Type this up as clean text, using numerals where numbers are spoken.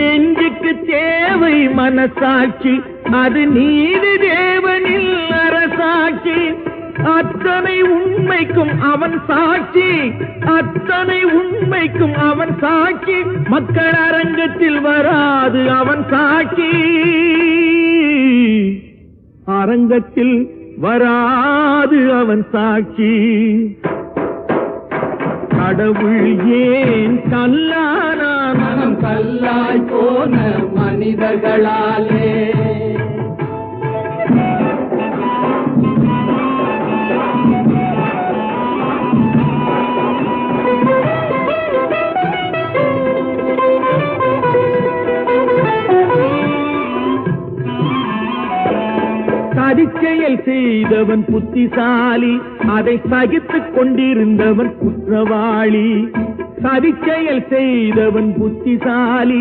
நெஞ்சுக்கு தேவை மனசாட்சி, அது நீதி தேவனில் அரசாட்சி. அத்தனை உண்மைக்கும் அவன் சாட்சி, அத்தனை உண்மைக்கும் அவன் சாட்சி. மக்கள் அரங்கத்தில் வராது அவன் சாட்சி, அரங்கத்தில் வராது அவன் சாட்சி. கடவுள் ஏன் கல்லானான், மனம் கல்லாய் போன மனிதர்களாலே. சதிச்செயல் செய்தவன் புத்திசாலி, அதை சகித்துக் கொண்டிருந்தவன் குற்றவாளி. சதிச்செயல் செய்தவன் புத்திசாலி,